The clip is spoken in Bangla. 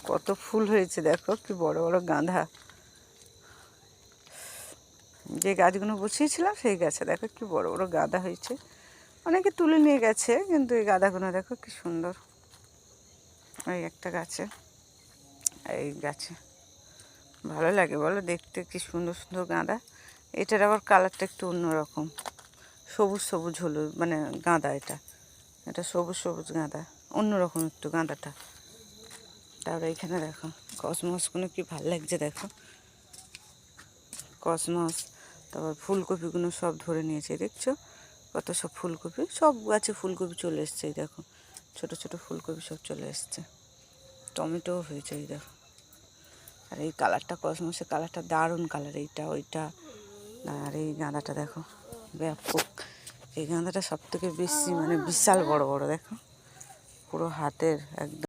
কত ফুল হয়েছে দেখো, কি বড় বড় গাঁদা। যে গাছগুলো বসিয়েছিলাম সেই গাছে দেখো কি বড় বড় গাঁদা হয়েছে। অনেকে তুলে নিয়ে গেছে, কিন্তু এই গাঁদাগুলো দেখো কি সুন্দর। এই একটা গাছে, এই গাছে ভালো লাগে বলো দেখতে, কি সুন্দর সুন্দর গাঁদা। এটার আবার কালারটা একটু অন্যরকম, সবুজ সবুজ হলুদ, মানে গাঁদা এটা, এটা সবুজ সবুজ গাঁদা, অন্যরকম একটু গাঁদাটা। তারপরে এখানে দেখো কসমসগুলো কি ভালো লাগছে দেখো, কসমস। তারপর ফুলকপিগুলো সব ধরে নিয়েছে, দেখছো কত সব ফুলকপি, সব গাছে ফুলকপি চলে এসছে। এই দেখো ছোট ছোট ফুলকপি সব চলে এসছে, টমেটোও হয়েছে এই দেখো। আর এই কালারটা, কসমসের কালারটা দারুণ কালার, এইটা ওইটা। আর এই গাঁদাটা দেখো ব্যাপক, এই গাঁদাটা সব থেকে বেশি, মানে বিশাল বড় বড় দেখো, পুরো হাতের একদম।